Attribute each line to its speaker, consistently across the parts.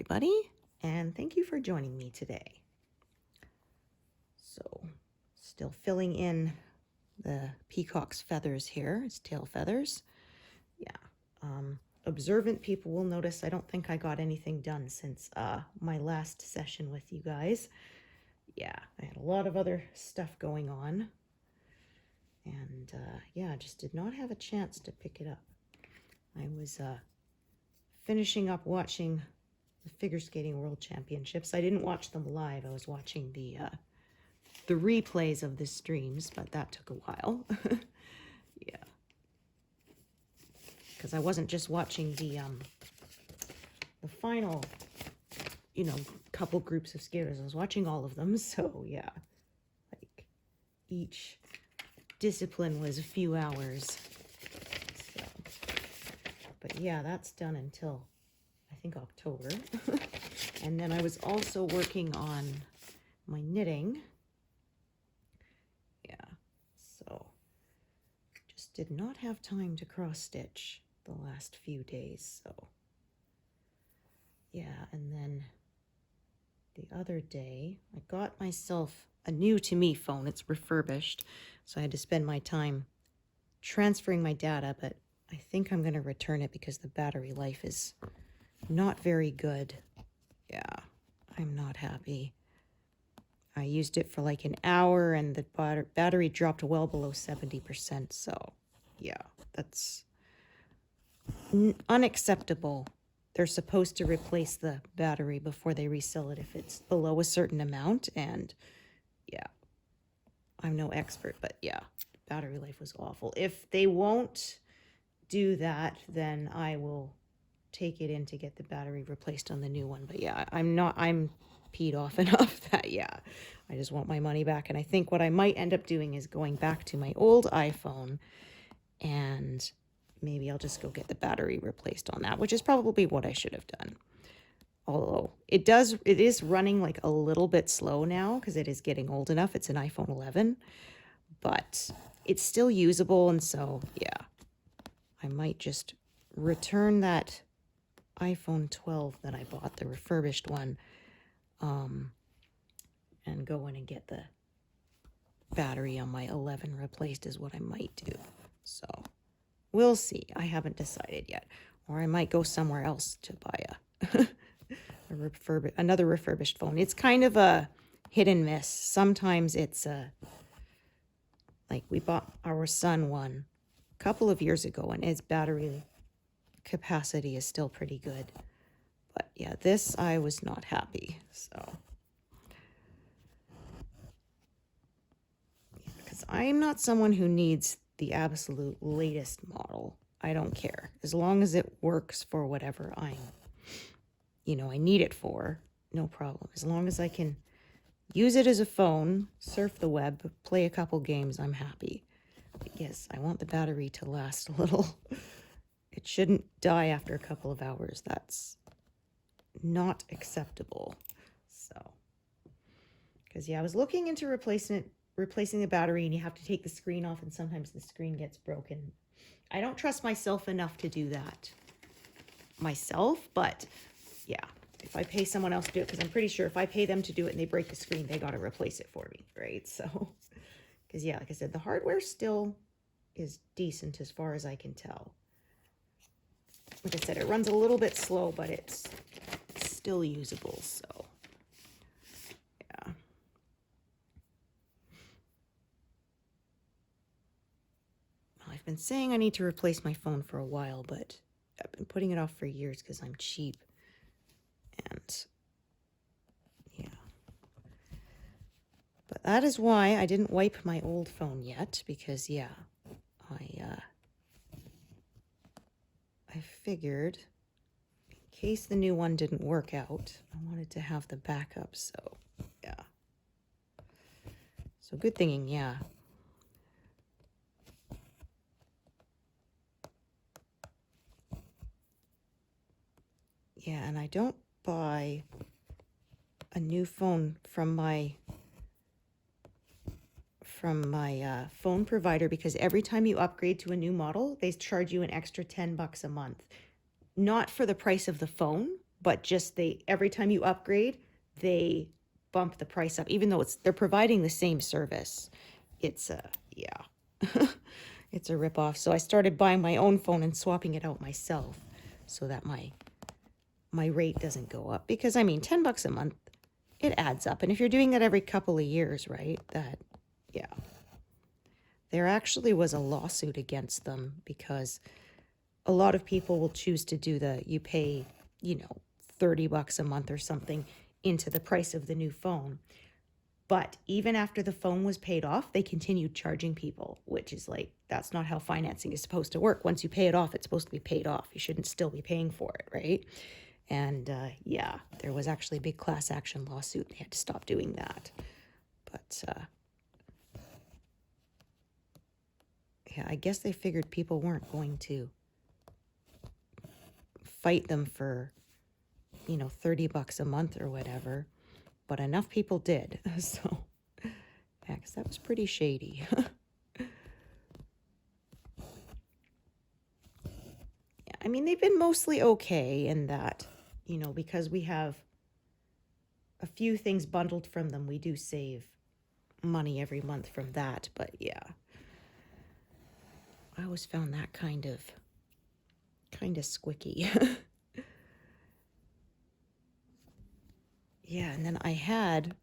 Speaker 1: everybody, and thank you for joining me today. So, still filling in the peacock's feathers here, his tail feathers. Yeah, observant people will notice I don't think I got anything done since my last session with you guys. Yeah, I had a lot of other stuff going on, and yeah, I just did not have a chance to pick it up. I was finishing up watching the Figure Skating World Championships. I didn't watch them live. I was watching the replays of the streams, but that took a while. Yeah, because I wasn't just watching the final, couple groups of skaters. I was watching all of them. So yeah, like each discipline was a few hours. So, but yeah, that's done until I think October. And then I was also working on my knitting. Yeah, so just did not have time to cross stitch the last few days. So yeah, and then the other day I got myself a new to me phone. It's refurbished, so I had to spend my time transferring my data, but I think I'm going to return it because the battery life is not very good. Yeah, I'm not happy. I used it for like an hour and the battery dropped well below 70%. So yeah, that's unacceptable. They're supposed to replace the battery before they resell it if it's below a certain amount. And yeah, I'm no expert, but yeah, battery life was awful. If they won't do that, then I will take it in to get the battery replaced on the new one. But yeah, I'm peed off enough that yeah, I just want my money back. And I think what I might end up doing is going back to my old iPhone, and maybe I'll just go get the battery replaced on that, which is probably what I should have done. Although it is running like a little bit slow now because it is getting old enough. It's an iPhone 11, but it's still usable. And so yeah, I might just return that iPhone 12 that I bought, the refurbished one, and go in and get the battery on my 11 replaced is what I might do. So we'll see. I haven't decided yet. Or I might go somewhere else to buy another refurbished phone. It's kind of a hit and miss. Sometimes it's like we bought our son one a couple of years ago, and its battery capacity is still pretty good. But yeah, this I was not happy. So because I am not someone who needs the absolute latest model. I don't care. As long as it works for whatever I need it for, no problem. As long as I can use it as a phone, surf the web, play a couple games, I'm happy. But yes, I want the battery to last a little. It shouldn't die after a couple of hours. That's not acceptable. So, because yeah, I was looking into replacing the battery, and you have to take the screen off, and sometimes the screen gets broken. I don't trust myself enough to do that myself, but yeah, if I pay someone else to do it, because I'm pretty sure if I pay them to do it and they break the screen, they got to replace it for me, right? So, because yeah, like I said, the hardware still is decent as far as I can tell. Like I said, it runs a little bit slow, but it's still usable, so yeah. Well, I've been saying I need to replace my phone for a while, but I've been putting it off for years because I'm cheap. And yeah. But that is why I didn't wipe my old phone yet, because yeah, I figured in case the new one didn't work out, I wanted to have the backup. So yeah. So good thinking, yeah. Yeah, and I don't buy a new phone from my phone provider because every time you upgrade to a new model, they charge you an extra $10 a month. Not for the price of the phone, but just every time you upgrade, they bump the price up, even though they're providing the same service. It's yeah, it's a ripoff. So I started buying my own phone and swapping it out myself so that my rate doesn't go up, because I mean, $10 a month, it adds up. And if you're doing that every couple of years, right, yeah. There actually was a lawsuit against them because a lot of people will choose to do you pay, $30 a month or something into the price of the new phone. But even after the phone was paid off, they continued charging people, which is like, that's not how financing is supposed to work. Once you pay it off, it's supposed to be paid off. You shouldn't still be paying for it, right? And yeah, there was actually a big class action lawsuit. They had to stop doing that. But yeah, I guess they figured people weren't going to fight them for, $30 a month or whatever. But enough people did. So, yeah, because that was pretty shady. Yeah, I mean, they've been mostly okay in that, because we have a few things bundled from them, we do save money every month from that. But yeah, I always found that kind of squicky. Yeah, and then I had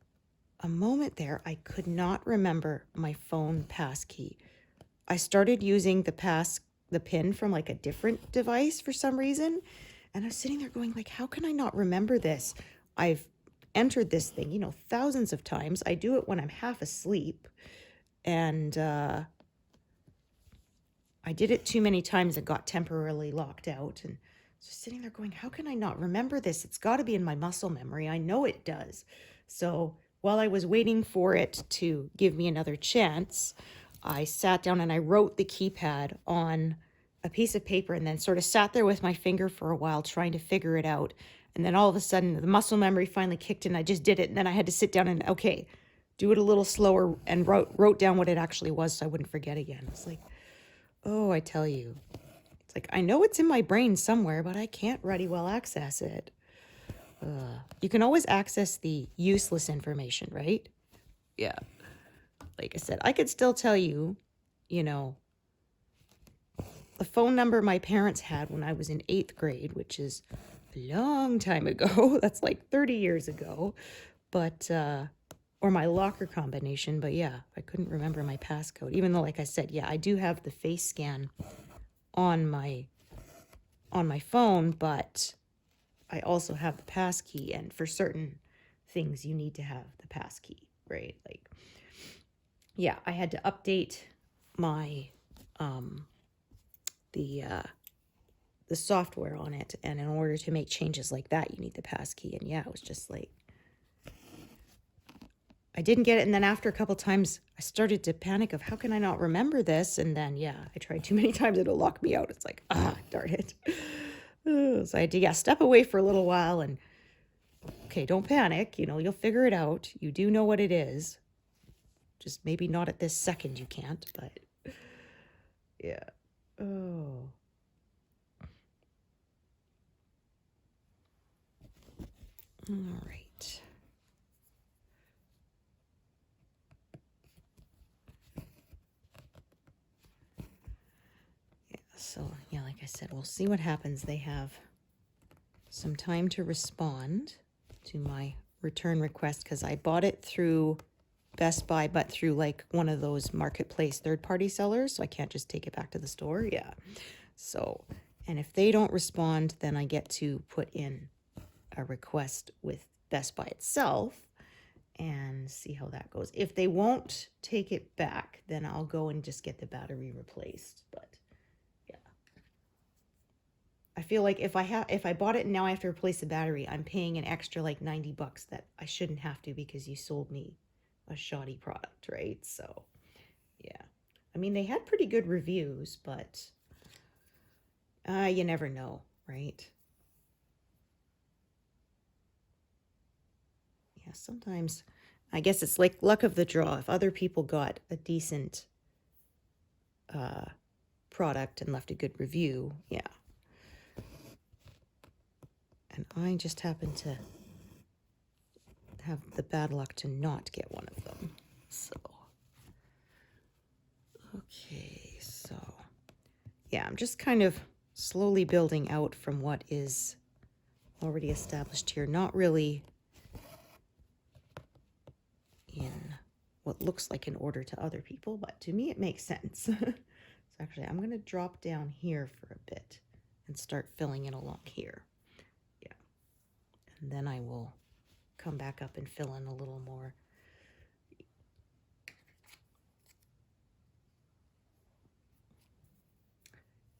Speaker 1: a moment there, I could not remember my phone passkey. I started using the pin from like a different device for some reason, and I was sitting there going like, how can I not remember this? I've entered this thing, thousands of times. I do it when I'm half asleep, and I did it too many times and got temporarily locked out, and just sitting there going, how can I not remember this? It's got to be in my muscle memory. I know it does. So while I was waiting for it to give me another chance, I sat down and I wrote the keypad on a piece of paper and then sort of sat there with my finger for a while trying to figure it out. And then all of a sudden the muscle memory finally kicked in. I just did it. And then I had to sit down and, okay, do it a little slower, and wrote down what it actually was so I wouldn't forget again. It's like, oh, I tell you. It's like, I know it's in my brain somewhere, but I can't ready well access it. You can always access the useless information, right? Yeah. Like I said, I could still tell you, the phone number my parents had when I was in 8th grade, which is a long time ago. That's like 30 years ago. But, or my locker combination. But yeah, I couldn't remember my passcode, even though, like I said, yeah, I do have the face scan on my phone, but I also have the passkey, and for certain things you need to have the passkey, right? Like, yeah, I had to update my the software on it, and in order to make changes like that, you need the passkey. And yeah, it was just like, I didn't get it, and then after a couple times, I started to panic of how can I not remember this? And then, yeah, I tried too many times, it'll lock me out. It's like, darn it. So I had to, step away for a little while and, okay, don't panic. You'll figure it out. You do know what it is. Just maybe not at this second you can't, but yeah. Oh. All right. So, yeah, like I said, we'll see what happens. They have some time to respond to my return request because I bought it through Best Buy, but through like one of those marketplace third-party sellers, so I can't just take it back to the store. Yeah. So, and if they don't respond, then I get to put in a request with Best Buy itself and see how that goes. If they won't take it back, then I'll go and just get the battery replaced. But I feel like if I bought it and now I have to replace the battery, I'm paying an extra like $90 that I shouldn't have to because you sold me a shoddy product, right? So, yeah. I mean, they had pretty good reviews, but you never know, right? Yeah, sometimes I guess it's like luck of the draw. If other people got a decent product and left a good review, yeah. And I just happen to have the bad luck to not get one of them. So, okay, so yeah, I'm just kind of slowly building out from what is already established here. Not really in what looks like an order to other people, but to me it makes sense. So actually, I'm going to drop down here for a bit and start filling in along here. Yeah. And then I will come back up and fill in a little more.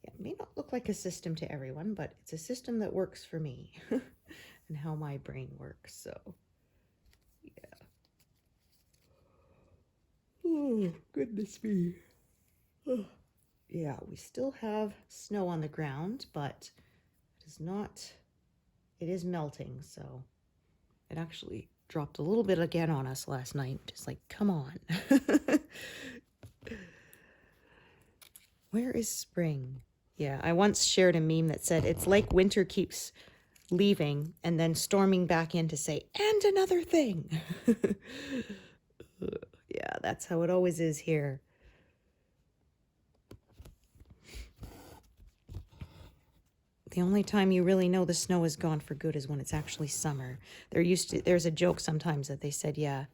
Speaker 1: Yeah, it may not look like a system to everyone, but it's a system that works for me and how my brain works. So, yeah. Oh, goodness me. Oh. Yeah, we still have snow on the ground, but it is not, it is melting, so it actually dropped a little bit again on us last night. Just like, come on. Where is spring? Yeah, I once shared a meme that said, it's like winter keeps leaving and then storming back in to say, and another thing. Yeah, that's how it always is here. The only time you really know the snow is gone for good is when it's actually summer. There's a joke sometimes that they said, yeah,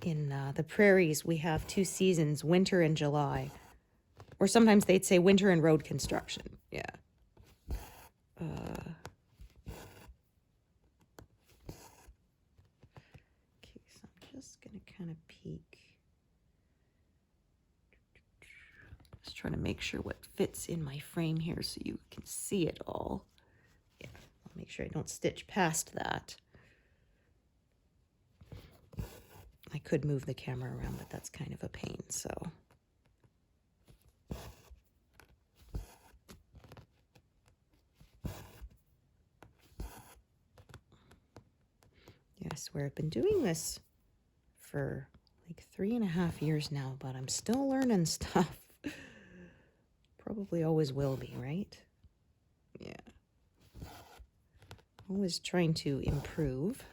Speaker 1: in the prairies we have 2 seasons, winter and July. Or sometimes they'd say winter and road construction. Yeah. Okay, so I'm just going to kind of peek. Just trying to make sure what fits in my frame here so you can see it all. Yeah, I'll make sure I don't stitch past that. I could move the camera around, but that's kind of a pain, so. Yeah, I swear I've been doing this for like 3.5 years now, but I'm still learning stuff. Probably always will be, right? Yeah. Always trying to improve.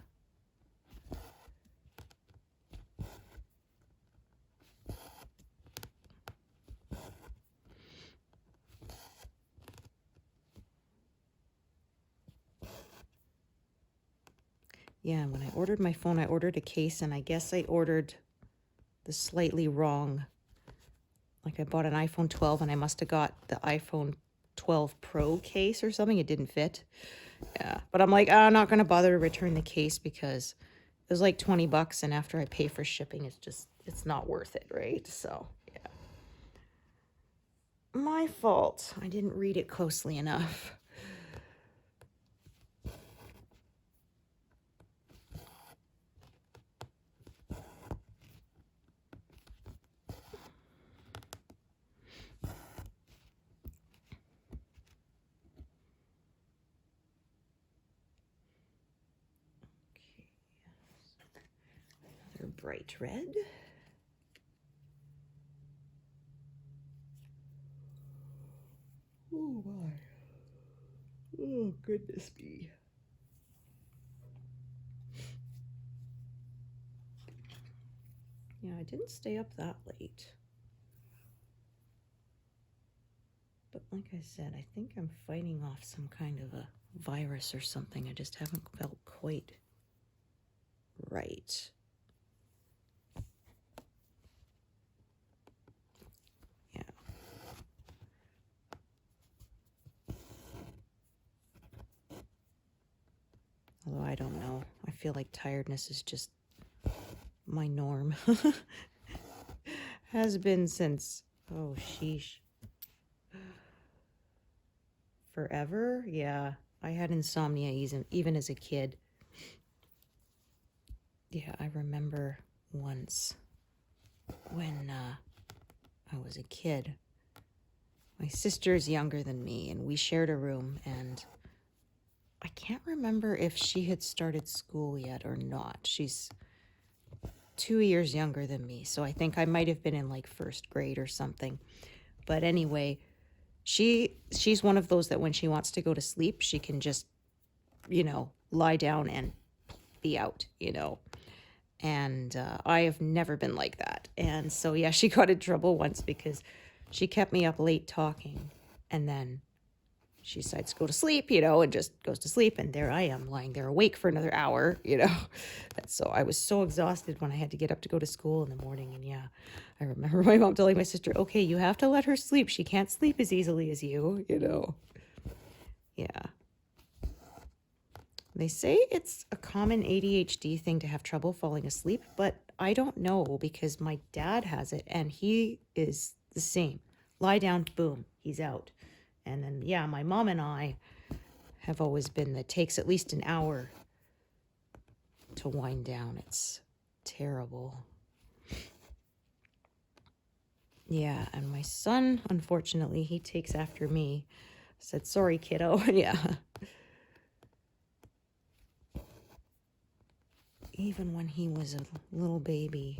Speaker 1: Yeah, when I ordered my phone, I ordered a case, and I guess I ordered the slightly wrong. Like I bought an iPhone 12 and I must have got the iPhone 12 Pro case or something. It didn't fit. Yeah, but I'm like, I'm not going to bother to return the case because it was like $20, and after I pay for shipping, it's not worth it, right? So, yeah. My fault. I didn't read it closely enough. Another bright red. Oh my. Oh, goodness me. Yeah, I didn't stay up that late. But like I said, I think I'm fighting off some kind of a virus or something. I just haven't felt quite right. Yeah. Although I don't know. I feel like tiredness is just my norm. Has been since, oh, sheesh. Forever? Yeah. I had insomnia even as a kid. Yeah, I remember once when I was a kid. My sister's younger than me, and we shared a room, and I can't remember if she had started school yet or not. She's 2 years younger than me, so I think I might have been in like 1st grade or something. But anyway, she's one of those that when she wants to go to sleep, she can just you know, lie down and be out, you know. And I have never been like that. And so, yeah, she got in trouble once because she kept me up late talking. And then she decides to go to sleep, you know, and just goes to sleep. And there I am lying there awake for another hour, you know. So I was so exhausted when I had to get up to go to school in the morning. And yeah, I remember my mom telling my sister, okay, you have to let her sleep. She can't sleep as easily as you know. Yeah. They say it's a common ADHD thing to have trouble falling asleep, but I don't know because my dad has it and he is the same. Lie down, boom, he's out. And then, yeah, my mom and I have always been that takes at least an hour to wind down. It's terrible. Yeah, and my son, unfortunately, he takes after me. I said, sorry, kiddo. Yeah. Even when he was a little baby,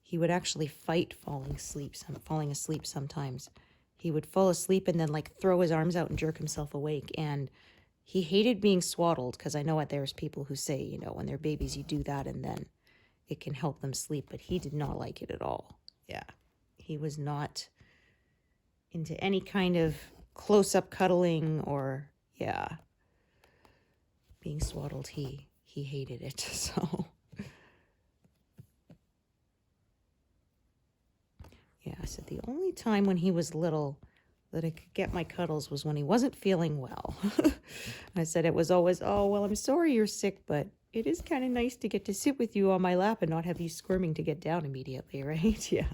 Speaker 1: he would actually fight falling asleep sometimes. He would fall asleep and then like throw his arms out and jerk himself awake. And he hated being swaddled because I know what there's people who say, you know, when they're babies, you do that and then it can help them sleep. But he did not like it at all. Yeah. He was not into any kind of close-up cuddling or, yeah, being swaddled. He hated it. So, yeah, I said the only time when he was little that I could get my cuddles was when he wasn't feeling well. I said it was always, oh, well, I'm sorry you're sick, but it is kind of nice to get to sit with you on my lap and not have you squirming to get down immediately, right? Yeah.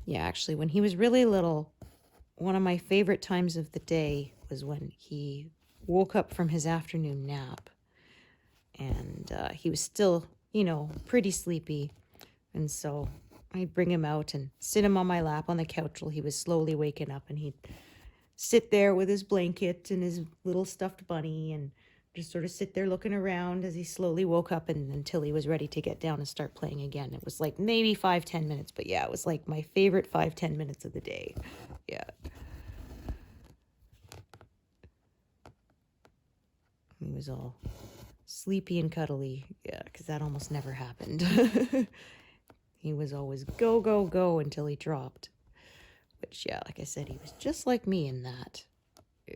Speaker 1: Yeah, actually, when he was really little, one of my favorite times of the day was when he woke up from his afternoon nap. And he was still, you know, pretty sleepy. And so I'd bring him out and sit him on my lap on the couch while he was slowly waking up. And he'd sit there with his blanket and his little stuffed bunny and just sort of sit there looking around as he slowly woke up and until he was ready to get down and start playing again. It was like maybe 5-10 minutes, but yeah, it was like my favorite 5-10 minutes of the day. Yeah. He was all sleepy and cuddly, yeah, because that almost never happened. He was always go, go, go until he dropped. Which, yeah, like I said, he was just like me in that. Yeah.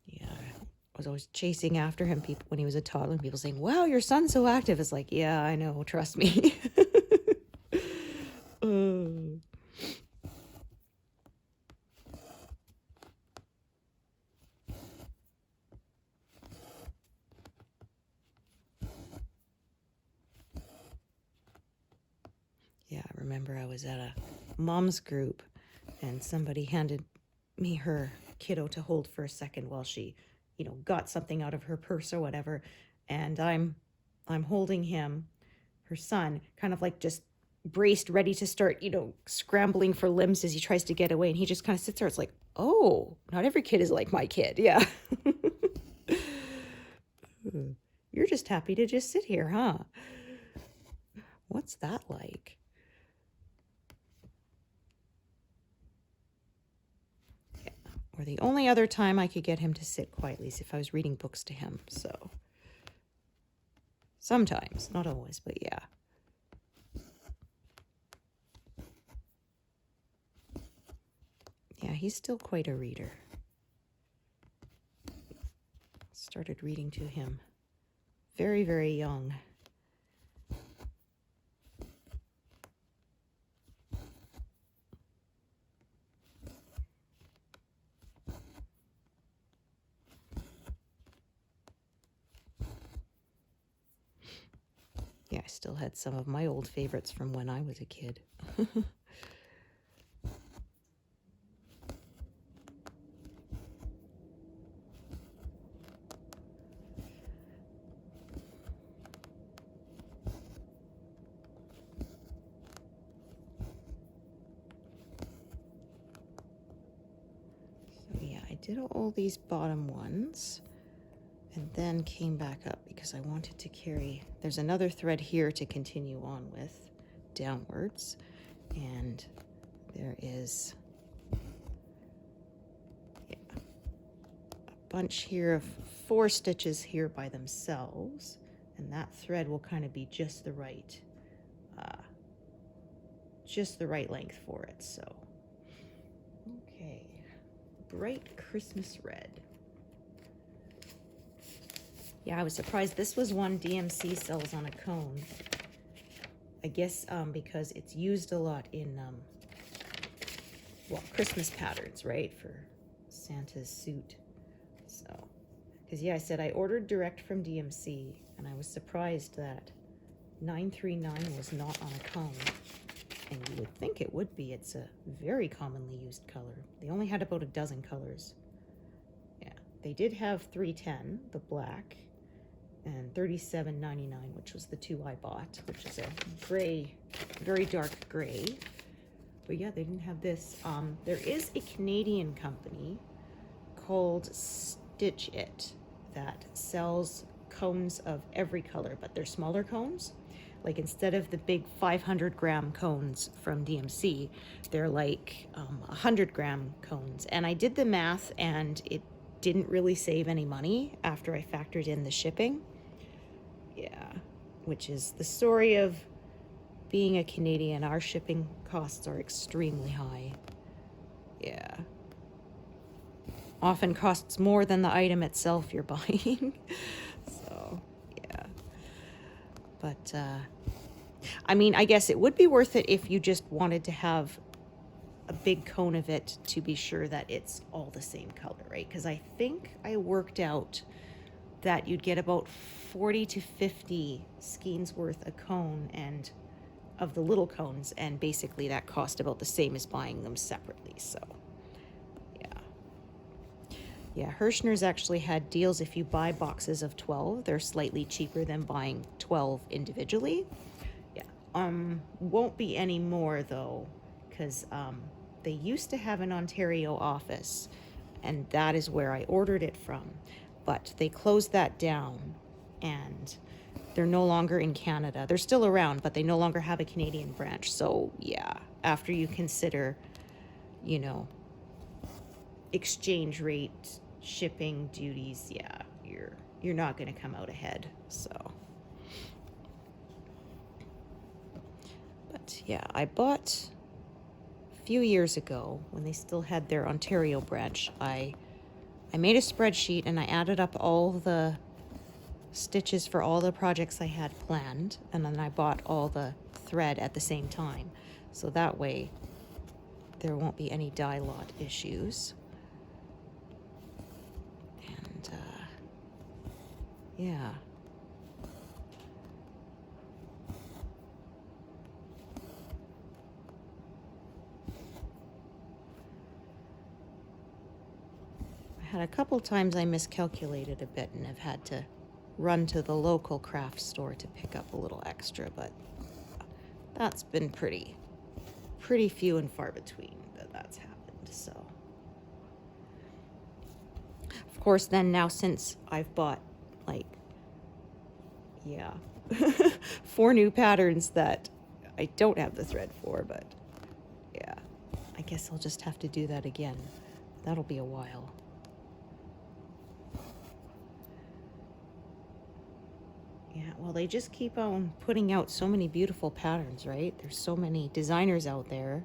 Speaker 1: Yeah, I was always chasing after him. People when he was a toddler, people saying, wow, your son's so active. It's like, yeah, I know, trust me. Yeah, I remember I was at a mom's group and somebody handed me her kiddo to hold for a second while she, you know, got something out of her purse or whatever. And I'm holding him, her son, kind of like just braced, ready to start, you know, scrambling for limbs as he tries to get away. And he just kind of sits there. It's like, oh, not every kid is like my kid. Yeah. You're just happy to just sit here, huh? What's that like? Or the only other time I could get him to sit quietly is if I was reading books to him. So sometimes, not always, but yeah. Yeah, he's still quite a reader. Started reading to him very, very young. Yeah, I still had some of my old favorites from when I was a kid. So yeah, I did all these bottom ones and then came back up because I wanted to carry, there's another thread here to continue on with downwards. And there is a bunch here of 4 stitches here by themselves, and that thread will kind of be just the right length for it. So okay, bright Christmas red. Yeah, I was surprised this was one DMC sells on a cone. I guess because it's used a lot in well, Christmas patterns, right, for Santa's suit. So, because yeah, I said I ordered direct from DMC, and I was surprised that 939 was not on a cone. And you would think it would be. It's a very commonly used color. They only had about a dozen colors. Yeah, they did have 310, the black, and 37.99, which was the 2 I bought, which is a gray, very dark gray. But yeah, they didn't have this. There is a Canadian company called Stitch It that sells cones of every color, but they're smaller cones. Like instead of the big 500-gram cones from DMC, they're like 100-gram cones. And I did the math, and it didn't really save any money after I factored in the shipping. Yeah, which is the story of being a Canadian. Our shipping costs are extremely high. Yeah. Often costs more than the item itself you're buying. So, yeah. But, I mean, I guess it would be worth it if you just wanted to have a big cone of it to be sure that it's all the same color, right? Because I think I worked out that you'd get about 40 to 50 skeins worth a cone and of the little cones, and basically that cost about the same as buying them separately. So yeah, Hirschner's actually had deals. If you buy boxes of 12, they're slightly cheaper than buying 12 individually. Yeah, won't be any more though, because they used to have an Ontario office, and that is where I ordered it from, but they closed that down, and they're no longer in Canada. They're still around, but they no longer have a Canadian branch. So yeah, after you consider, you know, exchange rate, shipping, duties, yeah, you're not going to come out ahead. So, but yeah, I bought a few years ago when they still had their Ontario branch. I made a spreadsheet and I added up all the stitches for all the projects I had planned, and then I bought all the thread at the same time, so that way there won't be any dye lot issues. And yeah, I had a couple times I miscalculated a bit and have had to run to the local craft store to pick up a little extra, but that's been pretty few and far between that that's happened. So of course then now, since I've bought like 4 new patterns that I don't have the thread for, but yeah, I guess I'll just have to do that again. That'll be a while. Yeah, well, they just keep on putting out so many beautiful patterns, right? There's so many designers out there,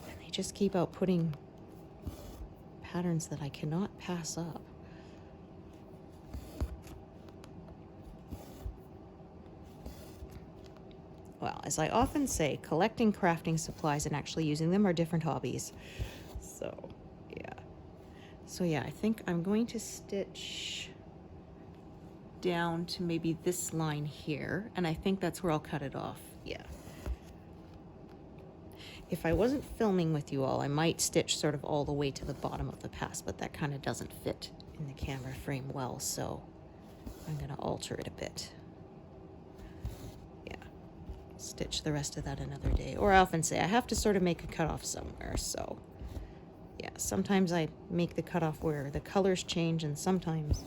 Speaker 1: and they just keep out putting patterns that I cannot pass up. Well, as I often say, collecting crafting supplies and actually using them are different hobbies. So, yeah. So, yeah, I think I'm going to stitch down to maybe this line here, and I think that's where I'll cut it off. Yeah. If I wasn't filming with you all, I might stitch sort of all the way to the bottom of the pass, but that kind of doesn't fit in the camera frame well, so I'm going to alter it a bit. Yeah. Stitch the rest of that another day. Or I often say I have to sort of make a cutoff somewhere, so yeah, sometimes I make the cutoff where the colors change, and sometimes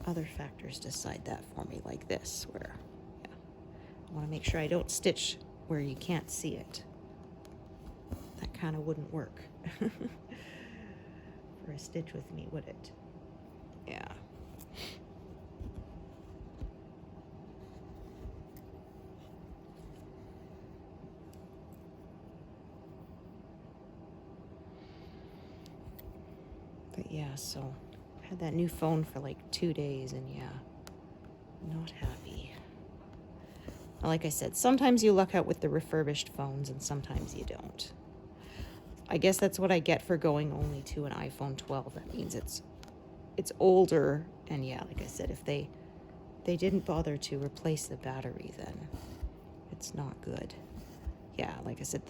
Speaker 1: other factors decide that for me, like this, where I want to make sure I don't stitch where you can't see it. That kind of wouldn't work for a stitch with me, would it? Yeah. But yeah, so I had that new phone for like 2 days, and yeah, not happy. Like I said, sometimes you luck out with the refurbished phones and sometimes you don't. I guess that's what I get for going only to an iPhone 12. That means it's older, and yeah, like I said, if they didn't bother to replace the battery, then it's not good. Yeah, like I said,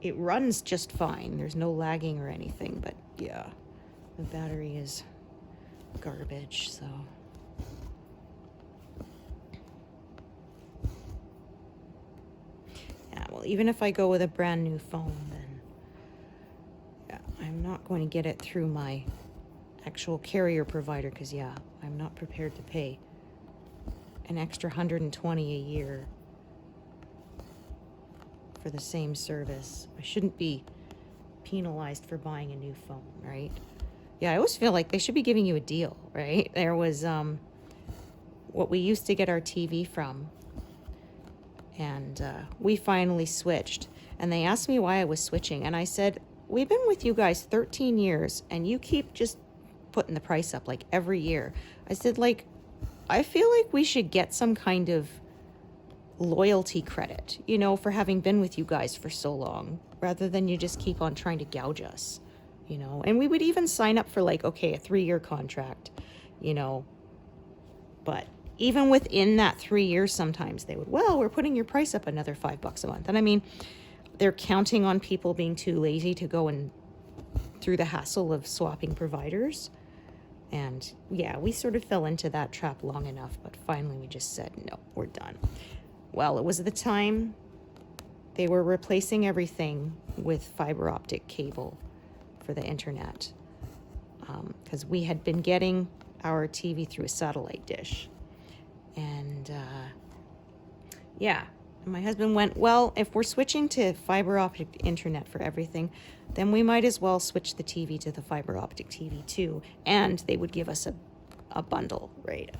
Speaker 1: it runs just fine. There's no lagging or anything, but yeah, the battery is garbage, so. Yeah, well, even if I go with a brand new phone, then yeah, I'm not going to get it through my actual carrier provider, because yeah, I'm not prepared to pay an extra $120 a year for the same service. I shouldn't be penalized for buying a new phone, right? Yeah, I always feel like they should be giving you a deal, right? There was what we used to get our TV from, and we finally switched. And they asked me why I was switching, and I said, we've been with you guys 13 years, and you keep just putting the price up like every year. I said, like, I feel like we should get some kind of loyalty credit, you know, for having been with you guys for so long, rather than you just keep on trying to gouge us, you know. And we would even sign up for like, okay, a 3-year contract, you know, but even within that 3 years, sometimes they would, well, we're putting your price up another $5 a month. And I mean, they're counting on people being too lazy to go and through the hassle of swapping providers. And yeah, we sort of fell into that trap long enough, but finally we just said, no, we're done. Well, it was the time they were replacing everything with fiber optic cable for the internet, because we had been getting our TV through a satellite dish. And yeah, and my husband went, well, if we're switching to fiber optic internet for everything, then we might as well switch the TV to the fiber optic TV too. And they would give us a bundle, right?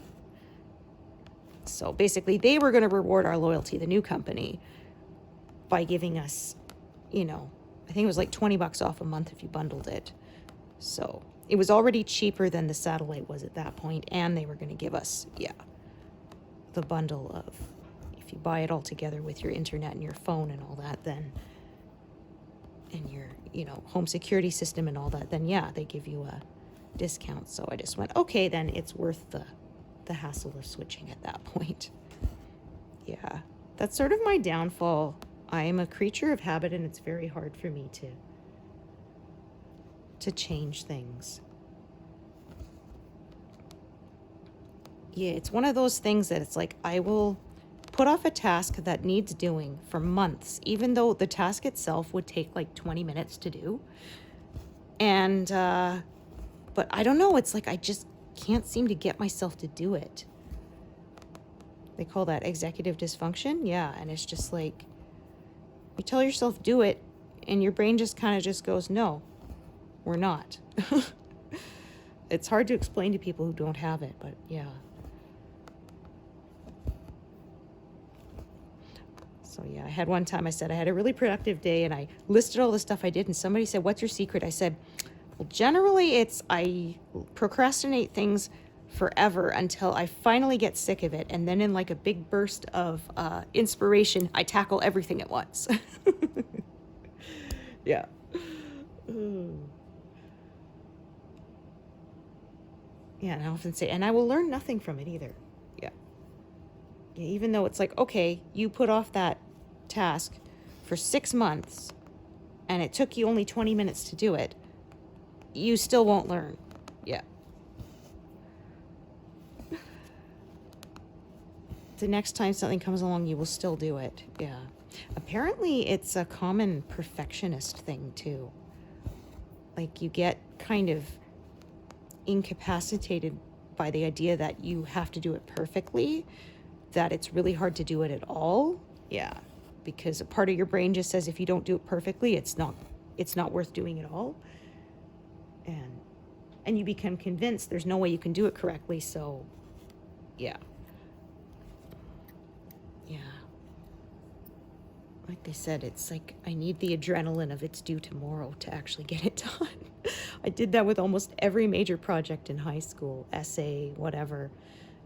Speaker 1: So basically, they were going to reward our loyalty, the new company, by giving us, you know, I think it was like $20 off a month if you bundled it. So it was already cheaper than the satellite was at that point, and they were going to give us, yeah, the bundle of, if you buy it all together with your internet and your phone and all that, then, and your, you know, home security system and all that, then yeah, they give you a discount. So I just went, okay, then it's worth the hassle of switching at that point. Yeah, that's sort of my downfall. I am a creature of habit, and it's very hard for me to change things. Yeah, it's one of those things that it's like I will put off a task that needs doing for months, even though the task itself would take like 20 minutes to do. And but I don't know, it's like I just can't seem to get myself to do it. They call that executive dysfunction. Yeah, and it's just like you tell yourself do it, and your brain just kind of just goes, no, we're not. It's hard to explain to people who don't have it, but yeah. So yeah, I had one time I said I had a really productive day, and I listed all the stuff I did, and somebody said, what's your secret? I said, well, generally it's I procrastinate things forever until I finally get sick of it, and then in like a big burst of inspiration, I tackle everything at once. Yeah. Yeah, and I often say, and I will learn nothing from it either. Yeah. Yeah, even though it's like, okay, you put off that task for 6 months, and it took you only 20 minutes to do it, you still won't learn. Yeah. The next time something comes along, you will still do it. Yeah. Apparently, it's a common perfectionist thing, too. Like, you get kind of incapacitated by the idea that you have to do it perfectly. that it's really hard to do it at all. Yeah, because a part of your brain just says if you don't do it perfectly, it's not worth doing at all. And you become convinced there's no way you can do it correctly. So yeah. Like they said, it's like I need the adrenaline of it's due tomorrow to actually get it done. I did that with almost every major project in high school, essay, whatever.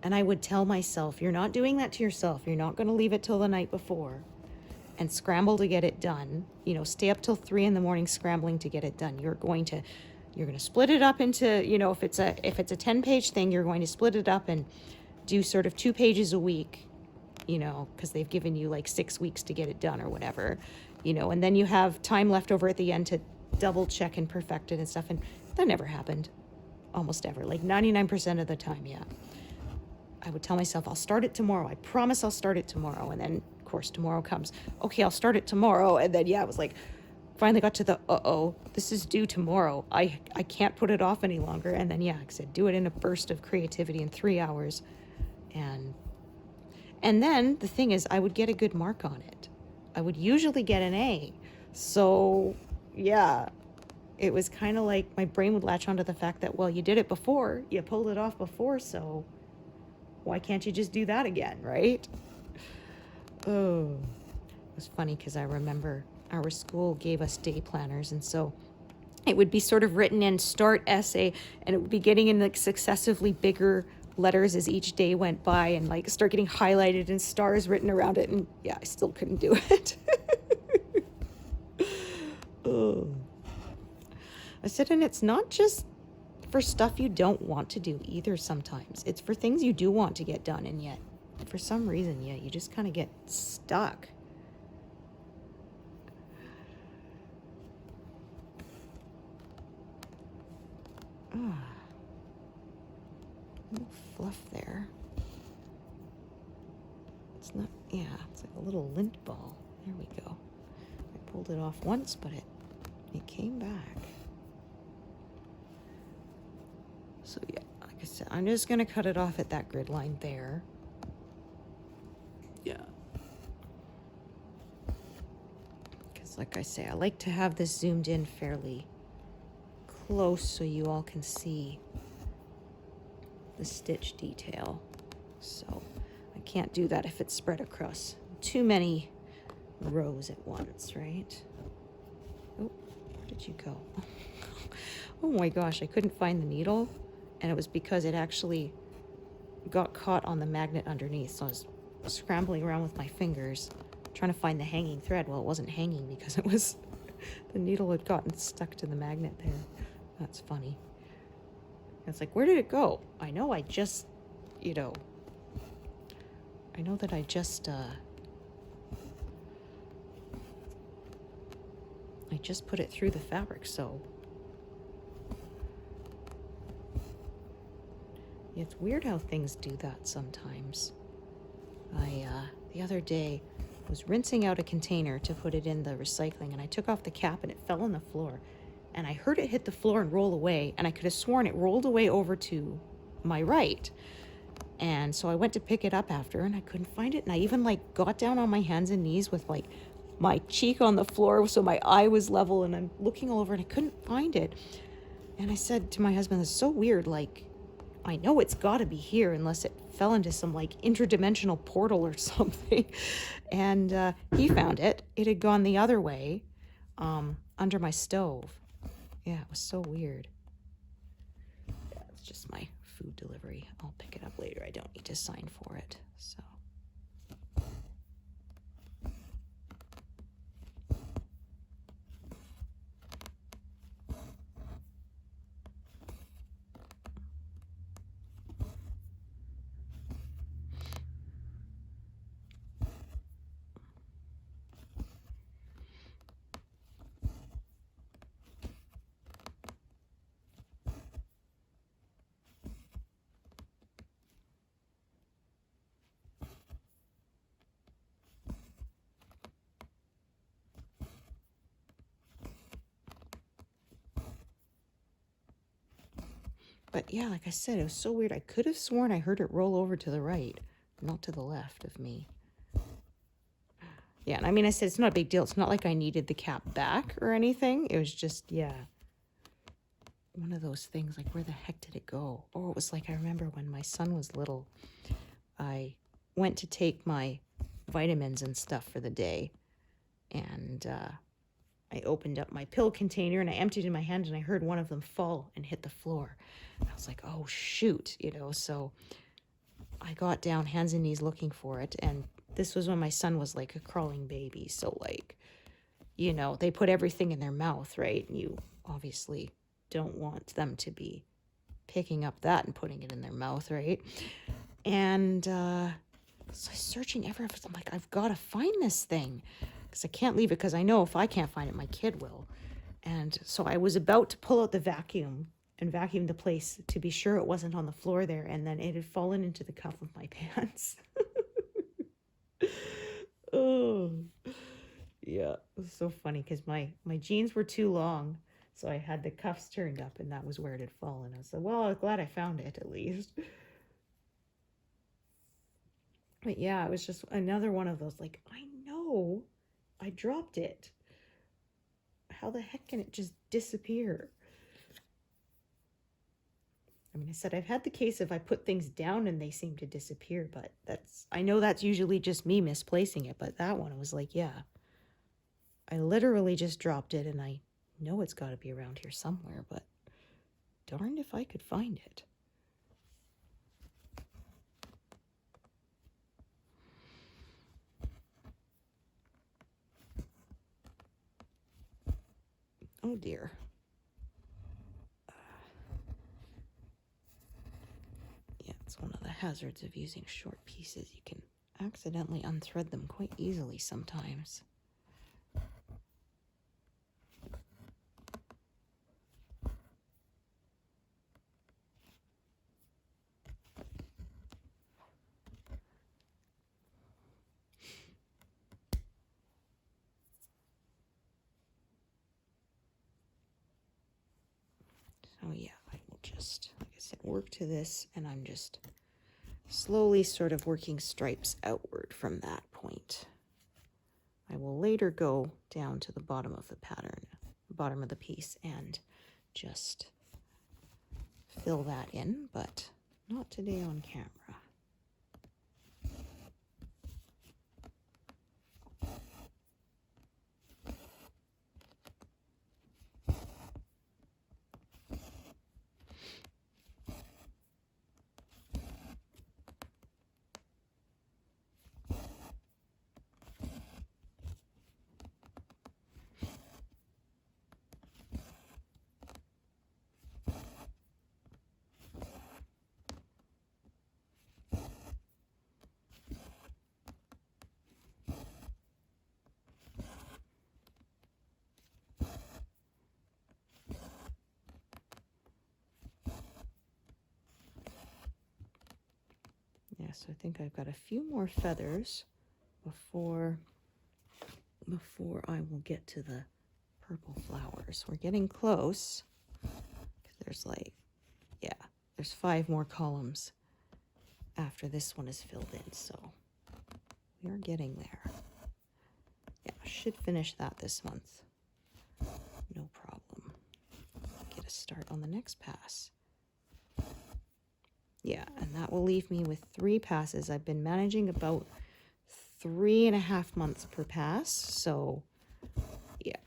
Speaker 1: And I would tell myself, you're not doing that to yourself. You're not going to leave it till the night before and scramble to get it done. You know, stay up till 3 a.m. scrambling to get it done. You're going to split it up into, you know, if it's a 10-page thing, you're going to split it up and do sort of 2 pages a week, you know, because they've given you like 6 weeks to get it done or whatever, you know, and then you have time left over at the end to double check and perfect it and stuff. And that never happened almost ever, like 99% of the time. Yeah. I would tell myself, I'll start it tomorrow. I promise I'll start it tomorrow. And then of course tomorrow comes. Okay, I'll start it tomorrow. And then, yeah, it was like, finally got to the, this is due tomorrow. I can't put it off any longer. And then, yeah, like I said, do it in a burst of creativity in 3 hours. And then the thing is, I would get a good mark on it. I would usually get an A. So, yeah, it was kind of like my brain would latch onto the fact that, well, you did it before. You pulled it off before, so why can't you just do that again, right? Oh, it was funny because I remember our school gave us day planners, and so it would be sort of written in start essay, and it would be getting in like successively bigger letters as each day went by and like start getting highlighted and stars written around it. And yeah, I still couldn't do it. Oh. I said, and it's not just for stuff you don't want to do either sometimes. It's for things you do want to get done, and yet for some reason, yeah, you just kind of get stuck. Little fluff there. It's not, yeah, it's like a little lint ball. There we go. I pulled it off once, but it came back. So yeah, like I said, I'm just gonna cut it off at that grid line there. Yeah. Because like I say, I like to have this zoomed in fairly close so you all can see the stitch detail. So I can't do that if it's spread across too many rows at once, right? Oh, where did you go? Oh my gosh, I couldn't find the needle, and it was because it actually got caught on the magnet underneath. So I was scrambling around with my fingers trying to find the hanging thread. Well, it wasn't hanging because it was the needle had gotten stuck to the magnet there. That's funny. It's like, where did it go? I know I just, you know, I know that I just put it through the fabric, so. It's weird how things do that sometimes. The other day, was rinsing out a container to put it in the recycling, and I took off the cap and it fell on the floor. And I heard it hit the floor and roll away, and I could have sworn it rolled away over to my right. And so I went to pick it up after, and I couldn't find it. And I even like got down on my hands and knees with like my cheek on the floor so my eye was level, and I'm looking all over and I couldn't find it. And I said to my husband, "This is so weird, like I know it's got to be here unless it fell into some like interdimensional portal or something." And he found it. It had gone the other way, under my stove. Yeah, it was so weird. Yeah, it's just my food delivery. I'll pick it up later. I don't need to sign for it, so. But yeah, like I said, it was so weird. I could have sworn I heard it roll over to the right. not to the left of me. Yeah, and I mean, I said it's not a big deal. It's not like I needed the cap back or anything. It was just, yeah, one of those things, like, where the heck did it go? Oh, it was like, I remember when my son was little, I went to take my vitamins and stuff for the day, and I opened up my pill container and I emptied it in my hand, and I heard one of them fall and hit the floor. And I was like, oh, shoot, you know, so I got down, hands and knees, looking for it, and this was when my son was like a crawling baby, so, like, you know, they put everything in their mouth, right? And you obviously don't want them to be picking up that and putting it in their mouth, right? And so I was searching everywhere. I'm like, I've got to find this thing, because I can't leave it, because I know if I can't find it, my kid will. And so I was about to pull out the vacuum and vacuum the place to be sure it wasn't on the floor there, and then it had fallen into the cuff of my pants. Oh, yeah, it was so funny, because my jeans were too long, so I had the cuffs turned up, and that was where it had fallen. I was like, well, I'm glad I found it at least. But yeah, it was just another one of those, like, I know I dropped it. How the heck can it just disappear? I mean, I said I've had the case if I put things down and they seem to disappear, but I know that's usually just me misplacing it, but that one was like, yeah, I literally just dropped it, and I know it's got to be around here somewhere, but darned if I could find it. Oh dear. Yeah, it's one of the hazards of using short pieces. You can accidentally unthread them quite easily sometimes. So yeah, I will just, like I said, work to this, and I'm just slowly sort of working stripes outward from that point. I will later go down to the bottom of the pattern, the bottom of the piece, and just fill that in, but not today on camera. So I think I've got a few more feathers before I will get to the purple flowers. We're getting close. There's like, yeah, there's 5 more columns after this one is filled in, so we are getting there. Yeah, I should finish that this month. No problem. Get a start on the next pass. Yeah, and that will leave me with 3 passes. I've been managing about 3.5 months per pass, so yeah,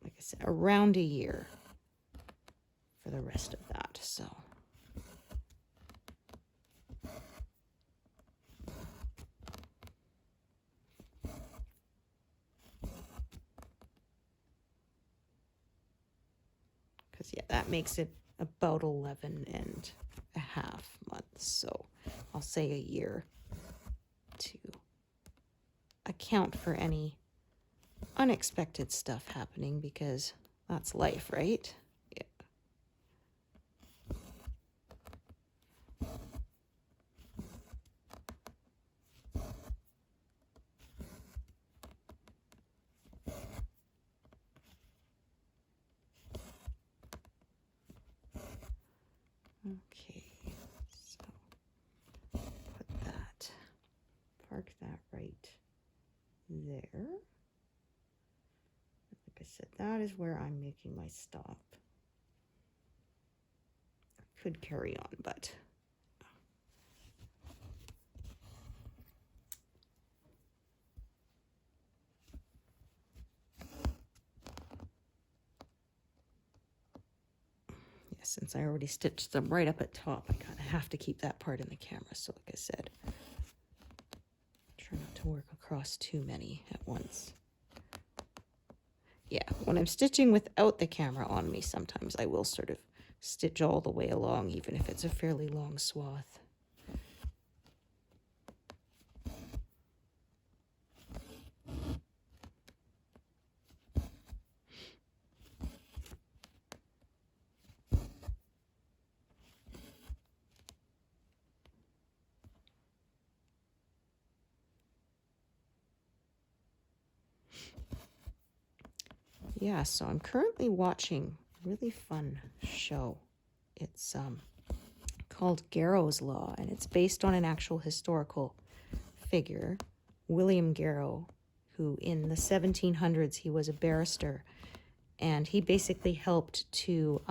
Speaker 1: like I said, around a year for the rest of that. So because yeah, that makes it about 11.5 months, so I'll say a year to account for any unexpected stuff happening, because that's life, right? Yeah. Okay, so put that there. Like I said, that is where I'm making my stop. Could carry on, but yeah, since I already stitched them right up at top, I kind of have to keep that part in the camera. So like I said, try not to work across too many at once. Yeah, when I'm stitching without the camera on me, sometimes I will sort of stitch all the way along, even if it's a fairly long swath. Yeah, so I'm currently watching a really fun show. It's called Garrow's Law, and it's based on an actual historical figure, William Garrow, who in the 1700s, he was a barrister, and he basically helped to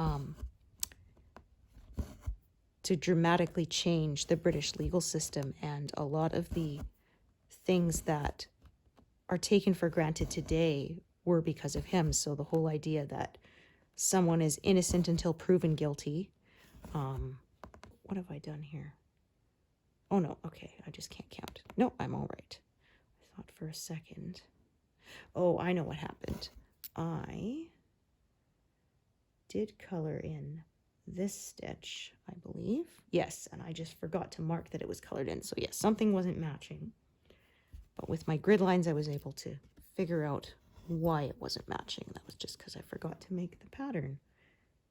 Speaker 1: dramatically change the British legal system, and a lot of the things that are taken for granted today were because of him. So the whole idea that someone is innocent until proven guilty. What have I done here? Oh no, okay, I just can't count. No, I'm all right. I thought for a second. Oh, I know what happened. I did color in this stitch, I believe. Yes, and I just forgot to mark that it was colored in. So yes, something wasn't matching. But with my grid lines, I was able to figure out why it wasn't matching. That was just because I forgot to make the pattern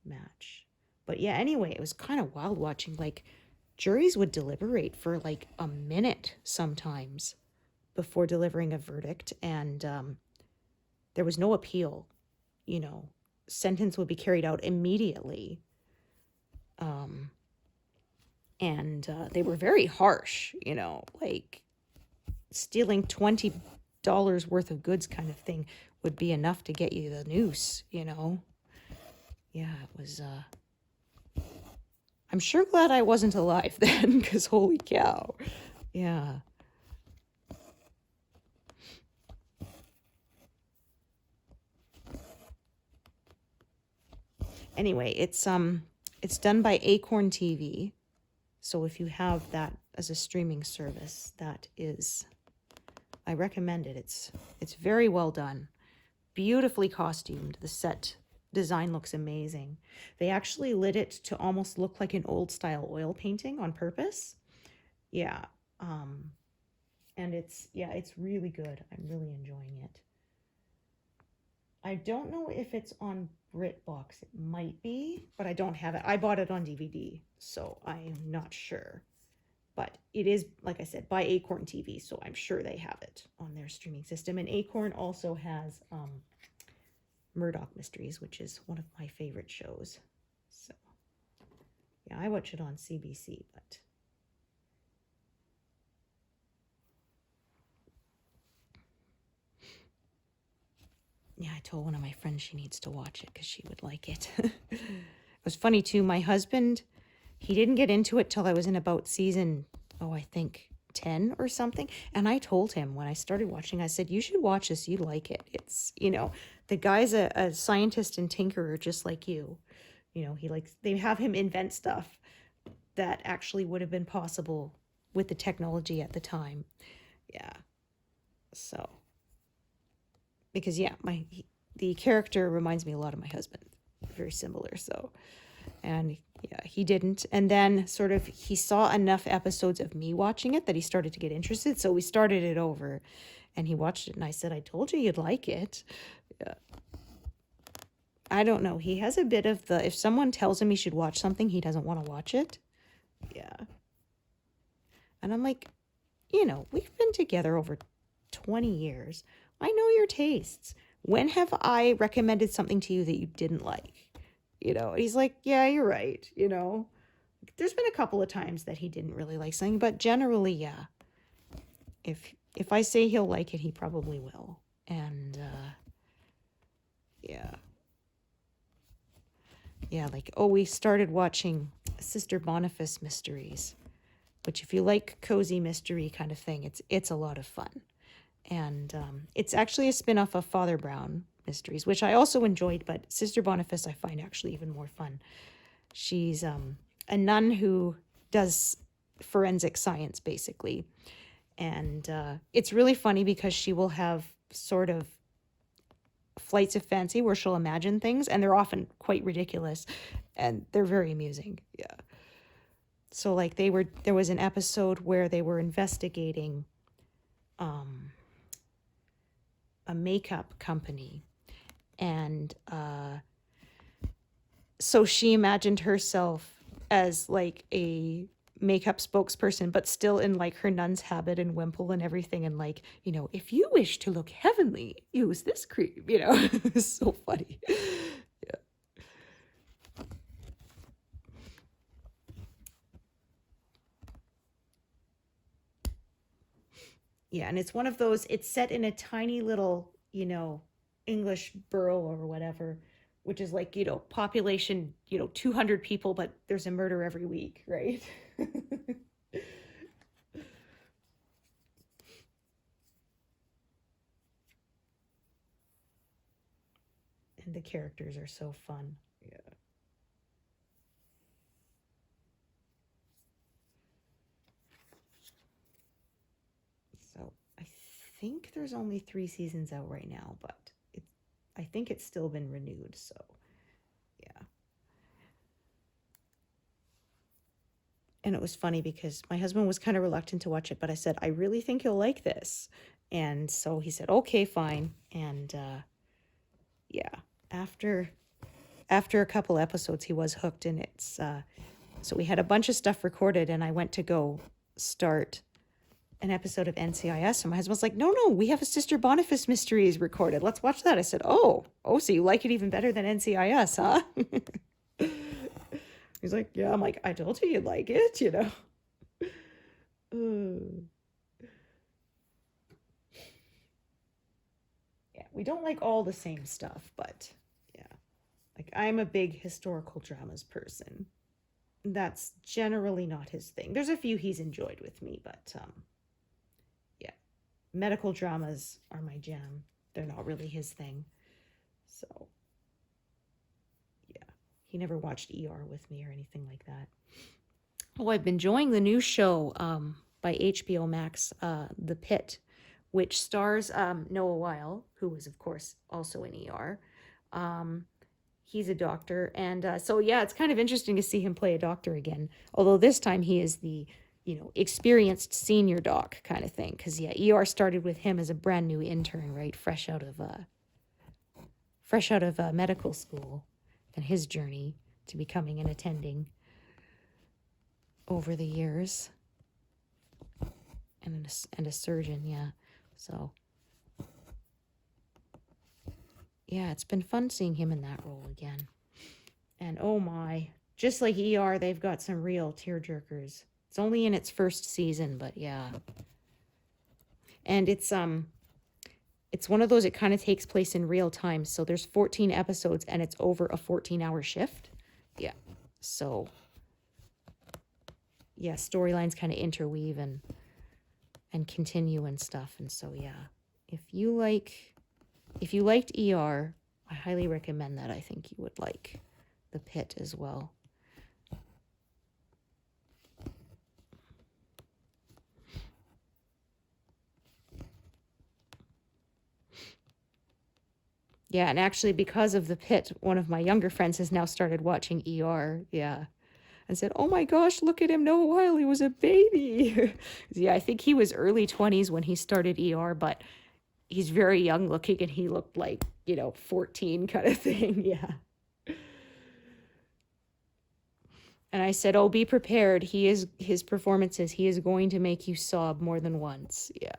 Speaker 1: match. But yeah, anyway, it was kind of wild watching. Like, juries would deliberate for like a minute sometimes before delivering a verdict, and there was no appeal. You know, sentence would be carried out immediately. And they were very harsh, you know, like stealing $20 worth of goods kind of thing would be enough to get you the noose, you know. Yeah, it was, I'm sure glad I wasn't alive then, because holy cow. Yeah. Anyway, it's done by Acorn TV. So if you have that as a streaming service, that is, I recommend it. It's very well done. Beautifully costumed. The set design looks amazing. They actually lit it to almost look like an old style oil painting on purpose. Yeah. And it's really good. I'm really enjoying it. I don't know if it's on BritBox. It might be, but I don't have it. I bought it on DVD, so I'm not sure. But it is, like I said, by Acorn TV, so I'm sure they have it on their streaming system. And Acorn also has Murdoch Mysteries, which is one of my favorite shows. So, yeah, I watch it on CBC, but yeah, I told one of my friends she needs to watch it because she would like it. It was funny too. My husband, he didn't get into it till I was in about season, I think 10 or something. And I told him when I started watching, I said, you should watch this. You like it. It's, you know, the guy's a scientist and tinkerer just like you. You know, they have him invent stuff that actually would have been possible with the technology at the time. Yeah. So, because yeah, the character reminds me a lot of my husband. Very similar. So, and yeah, he didn't. And then sort of he saw enough episodes of me watching it that he started to get interested. So we started it over and he watched it and I said, I told you you'd like it. Yeah. I don't know. He has a bit of if someone tells him he should watch something, he doesn't want to watch it. Yeah. And I'm like, you know, we've been together over 20 years. I know your tastes. When have I recommended something to you that you didn't like? You know, he's like, yeah, you're right. You know, there's been a couple of times that he didn't really like something, but generally, yeah. If if I say he'll like it, he probably will. And yeah. Yeah, like, oh, we started watching Sister Boniface Mysteries, which if you like cozy mystery kind of thing, it's a lot of fun. And it's actually a spin-off of Father Brown Mysteries, which I also enjoyed, but Sister Boniface I find actually even more fun. She's a nun who does forensic science, basically. And it's really funny because she will have sort of flights of fancy where she'll imagine things, and they're often quite ridiculous, and they're very amusing. Yeah. So like there was an episode where they were investigating a makeup company, and so she imagined herself as like a makeup spokesperson, but still in like her nun's habit and wimple and everything, and like, you know, if you wish to look heavenly, use this cream, you know. It's so funny. Yeah. Yeah, and it's one of those, it's set in a tiny little, you know, English borough or whatever, which is like, you know, population, you know, 200 people, but there's a murder every week, right? And the characters are so fun. Yeah. So I think there's only 3 seasons out right now, but I think it's still been renewed. So yeah. And it was funny because my husband was kind of reluctant to watch it, but I said, I really think you'll like this. And so he said, okay, fine. And yeah, after a couple episodes, he was hooked. And it's so we had a bunch of stuff recorded, and I went to go start an episode of NCIS, and my husband was like, no, we have a Sister Boniface Mysteries recorded, let's watch that. I said, oh, so you like it even better than NCIS, huh? He's like, yeah. I'm like, I told you you'd like it, you know. Yeah, we don't like all the same stuff, but yeah, like, I'm a big historical dramas person. That's generally not his thing. There's a few he's enjoyed with me, but yeah, medical dramas are my jam. They're not really his thing. So yeah, he never watched ER with me or anything like that. Oh, I've been enjoying the new show by HBO Max, The Pit, which stars Noah Weil, who is, of course, also in ER. He's a doctor, and so yeah, it's kind of interesting to see him play a doctor again. Although this time he is the, you know, experienced senior doc kind of thing. Because yeah, ER started with him as a brand new intern, right, fresh out of medical school, and his journey to becoming an attending over the years, and a surgeon. Yeah, so yeah, it's been fun seeing him in that role again. And oh my, just like ER, they've got some real tearjerkers. It's only in its first season, but yeah. And it's one of those, it kind of takes place in real time. So there's 14 episodes and it's over a 14-hour shift. Yeah. So yeah, storylines kind of interweave and continue and stuff. And so yeah, if you liked ER, I highly recommend that. I think you would like The Pit as well. Yeah, and actually because of The Pit, one of my younger friends has now started watching ER. Yeah. And said, oh my gosh, look at him Noah Weil, he was a baby. Yeah, I think he was early 20s when he started ER, but he's very young looking and he looked like, you know, 14 kind of thing. Yeah. And I said, oh, be prepared. His performances, he is going to make you sob more than once. Yeah.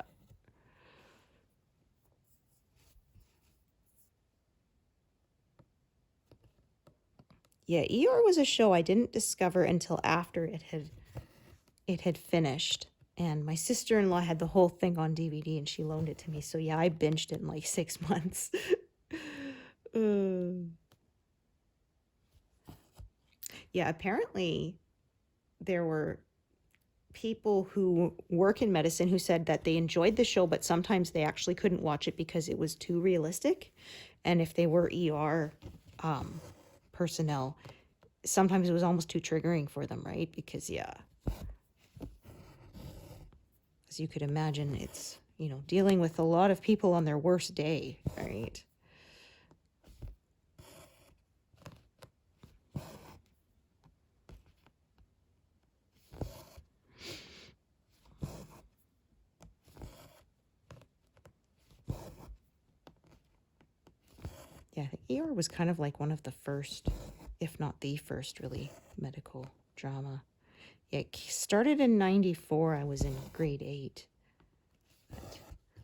Speaker 1: Yeah, ER was a show I didn't discover until after it had finished. And my sister-in-law had the whole thing on DVD and she loaned it to me. So yeah, I binged it in like 6 months. Yeah, apparently there were people who work in medicine who said that they enjoyed the show, but sometimes they actually couldn't watch it because it was too realistic. And if they were ER personnel, sometimes it was almost too triggering for them, right? Because, yeah, as you could imagine, it's, you know, dealing with a lot of people on their worst day, right? Yeah, the ER was kind of like one of the first, if not the first, really medical drama. Yeah, it started in 94. I was in grade 8. But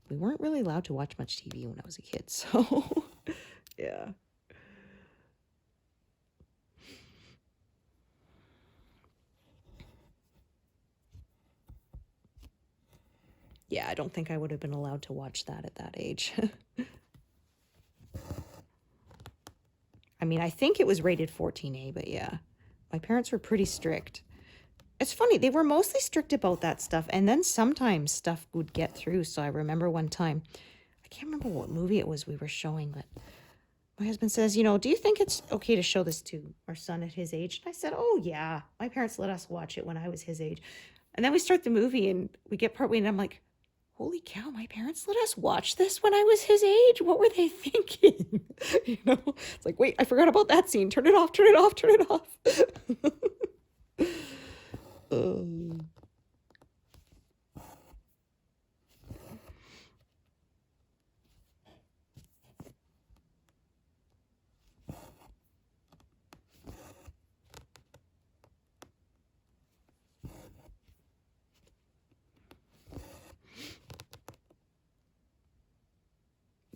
Speaker 1: we weren't really allowed to watch much TV when I was a kid, so yeah. Yeah, I don't think I would have been allowed to watch that at that age. I mean, I think it was rated 14A, but yeah, my parents were pretty strict. It's funny, they were mostly strict about that stuff, and then sometimes stuff would get through. So I remember one time, I can't remember what movie it was we were showing, but my husband says, you know, do you think it's okay to show this to our son at his age? And I said, oh, yeah, my parents let us watch it when I was his age. And then we start the movie and we get partway and I'm like, holy cow, my parents let us watch this when I was his age. What were they thinking? You know, it's like, wait, I forgot about that scene. Turn it off, turn it off, turn it off.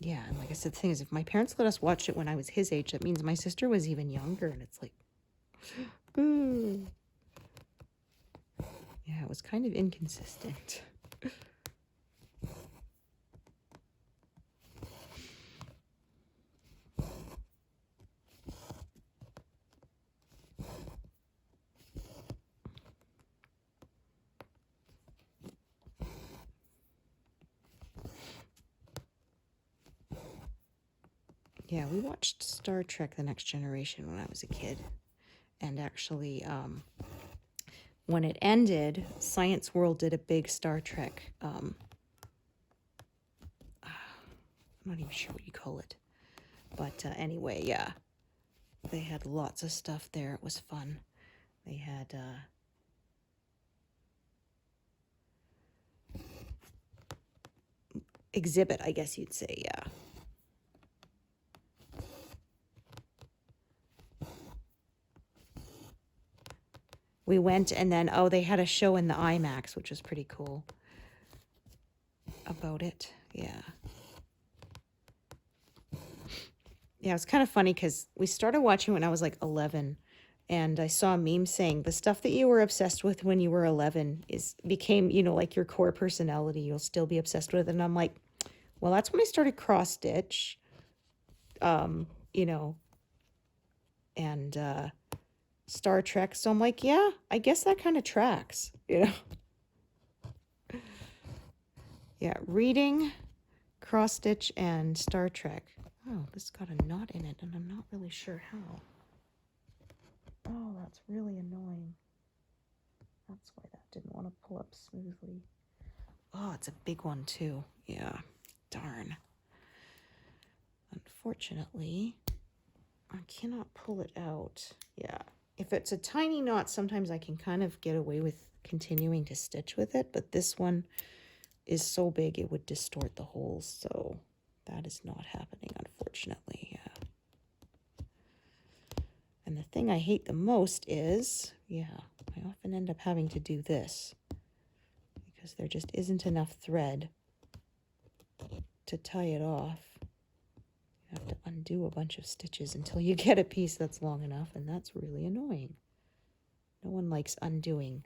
Speaker 1: Yeah, and like I said, the thing is, if my parents let us watch it when I was his age, that means my sister was even younger, and it's like, ooh. Yeah, it was kind of inconsistent. Yeah, we watched Star Trek: The Next Generation when I was a kid, and actually, when it ended, Science World did a big Star Trek. I'm not even sure what you call it, but anyway, yeah, they had lots of stuff there. It was fun. They had exhibit, I guess you'd say, yeah. We went and then, oh, they had a show in the IMAX, which was pretty cool about it. Yeah. Yeah, it's kind of funny because we started watching when I was like 11, and I saw a meme saying the stuff that you were obsessed with when you were 11 became, you know, like your core personality. You'll still be obsessed with it. And I'm like, well, that's when I started cross stitch, you know, and Star Trek. So I'm like, yeah, I guess that kind of tracks, you know. Yeah, reading, cross stitch, and Star Trek. Oh, this got a knot in it, and I'm not really sure how. Oh, that's really annoying. That's why that didn't want to pull up smoothly. Oh, it's a big one too. Yeah, darn. Unfortunately, I cannot pull it out. Yeah, if it's a tiny knot, sometimes I can kind of get away with continuing to stitch with it, but this one is so big it would distort the holes, so that is not happening, unfortunately. Yeah. And the thing I hate the most is, yeah, I often end up having to do this because there just isn't enough thread to tie it off. You have to undo a bunch of stitches until you get a piece that's long enough, and that's really annoying. No one likes undoing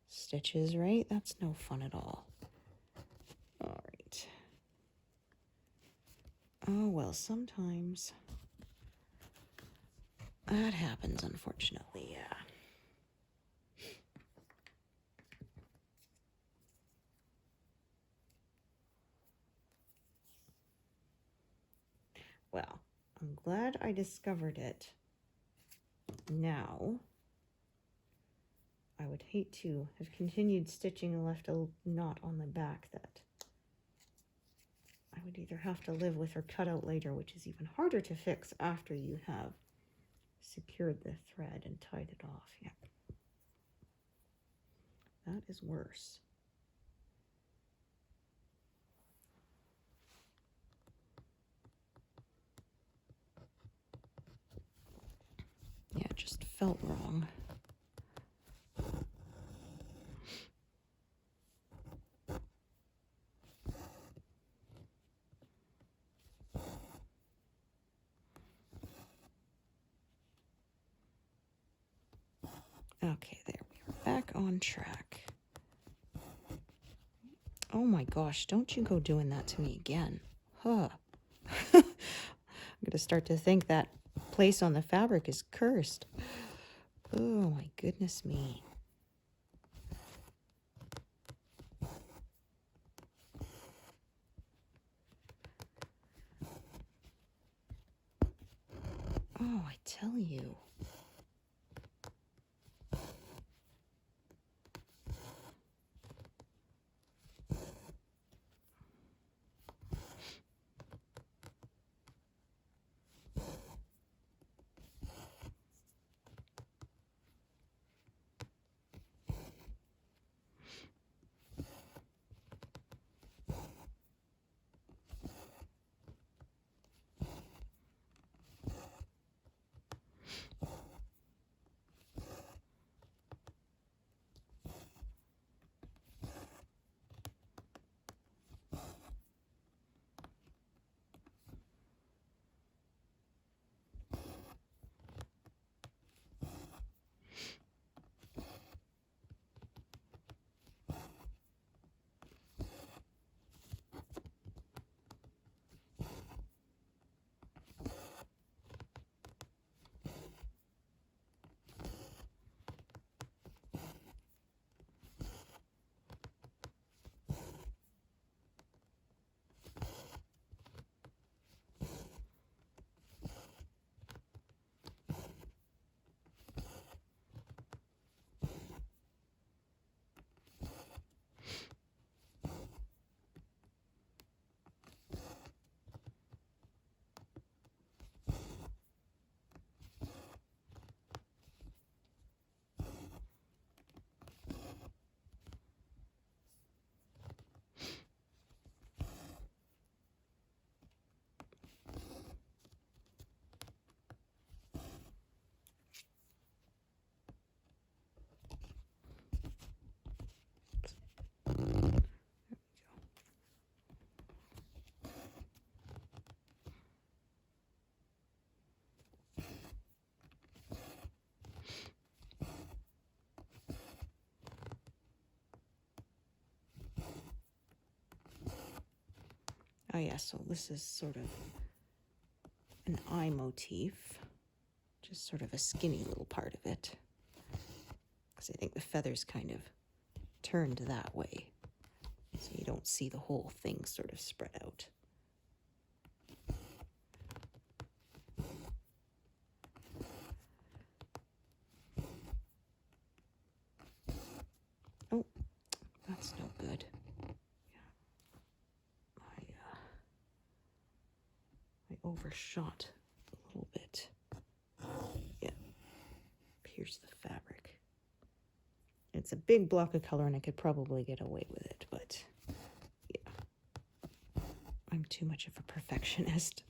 Speaker 1: stitches, right? That's no fun at all. All right. Oh, well, sometimes that happens, unfortunately, yeah. Well, I'm glad I discovered it. Now, I would hate to have continued stitching and left a knot on the back that I would either have to live with or cut out later, which is even harder to fix after you have secured the thread and tied it off. Yeah, that is worse. Yeah, it just felt wrong. Okay, there we are, back on track. Oh my gosh, don't you go doing that to me again. Huh. I'm going to start to think that place on the fabric is cursed. Oh my goodness me. Oh, I tell you. Oh yeah, so this is sort of an eye motif, just sort of a skinny little part of it, because I think the feather's kind of turned that way, so you don't see the whole thing sort of spread out. Oh, that's no good. I overshot a little bit. Yeah, pierce the fabric. It's a big block of color and I could probably get away with it, but yeah, I'm too much of a perfectionist.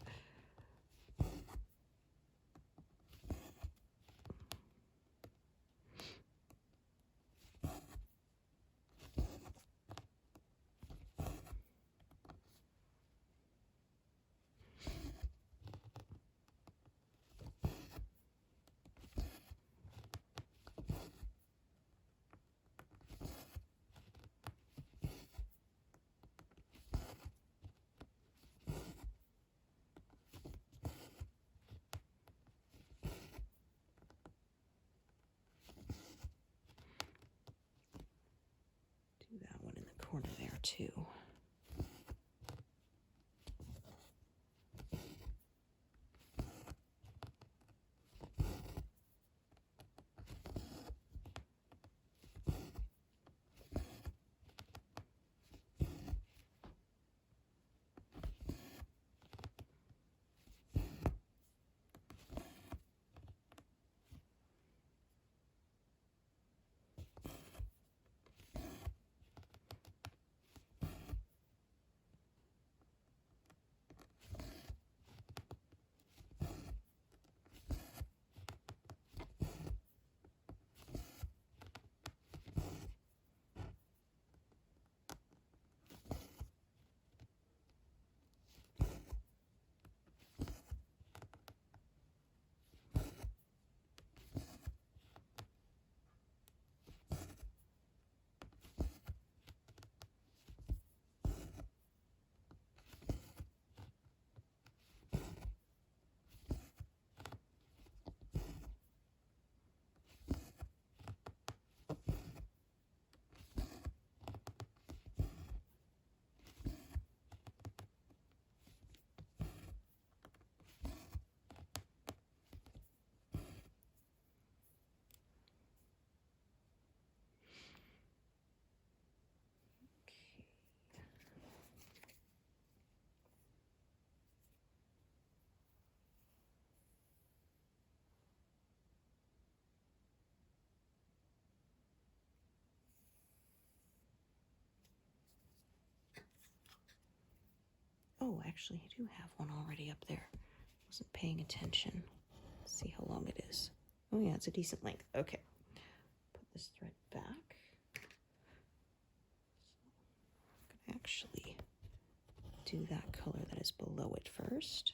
Speaker 1: corner there too. Oh, actually, I do have one already up there. Wasn't paying attention. Let's see how long it is. Oh yeah, it's a decent length. Okay. Put this thread back. So I'm gonna actually do that color that is below it first.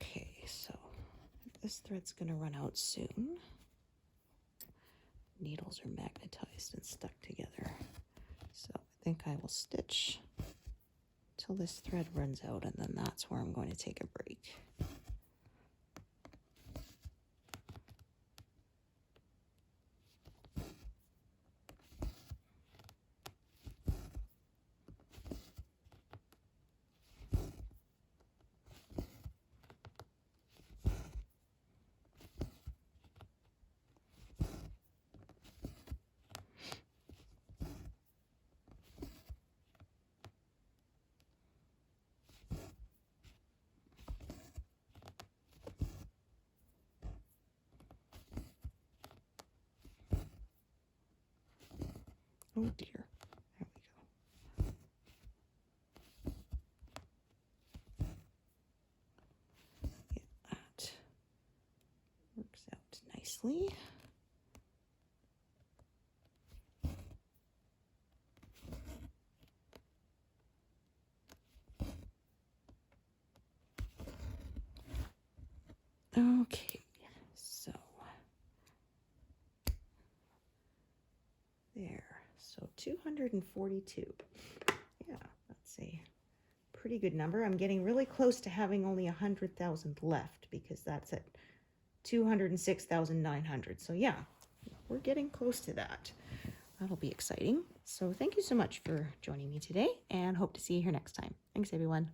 Speaker 1: Okay, so this thread's gonna run out soon. Needles are magnetized and stuck together. So I think I will stitch till this thread runs out, and then that's where I'm going to take a break. Oh dear. There we go. Yeah, that works out nicely. Okay, so So 242. Yeah, that's a pretty good number. I'm getting really close to having only 100,000 left because that's at 206,900. So yeah, we're getting close to that. That'll be exciting. So thank you so much for joining me today, and hope to see you here next time. Thanks, everyone.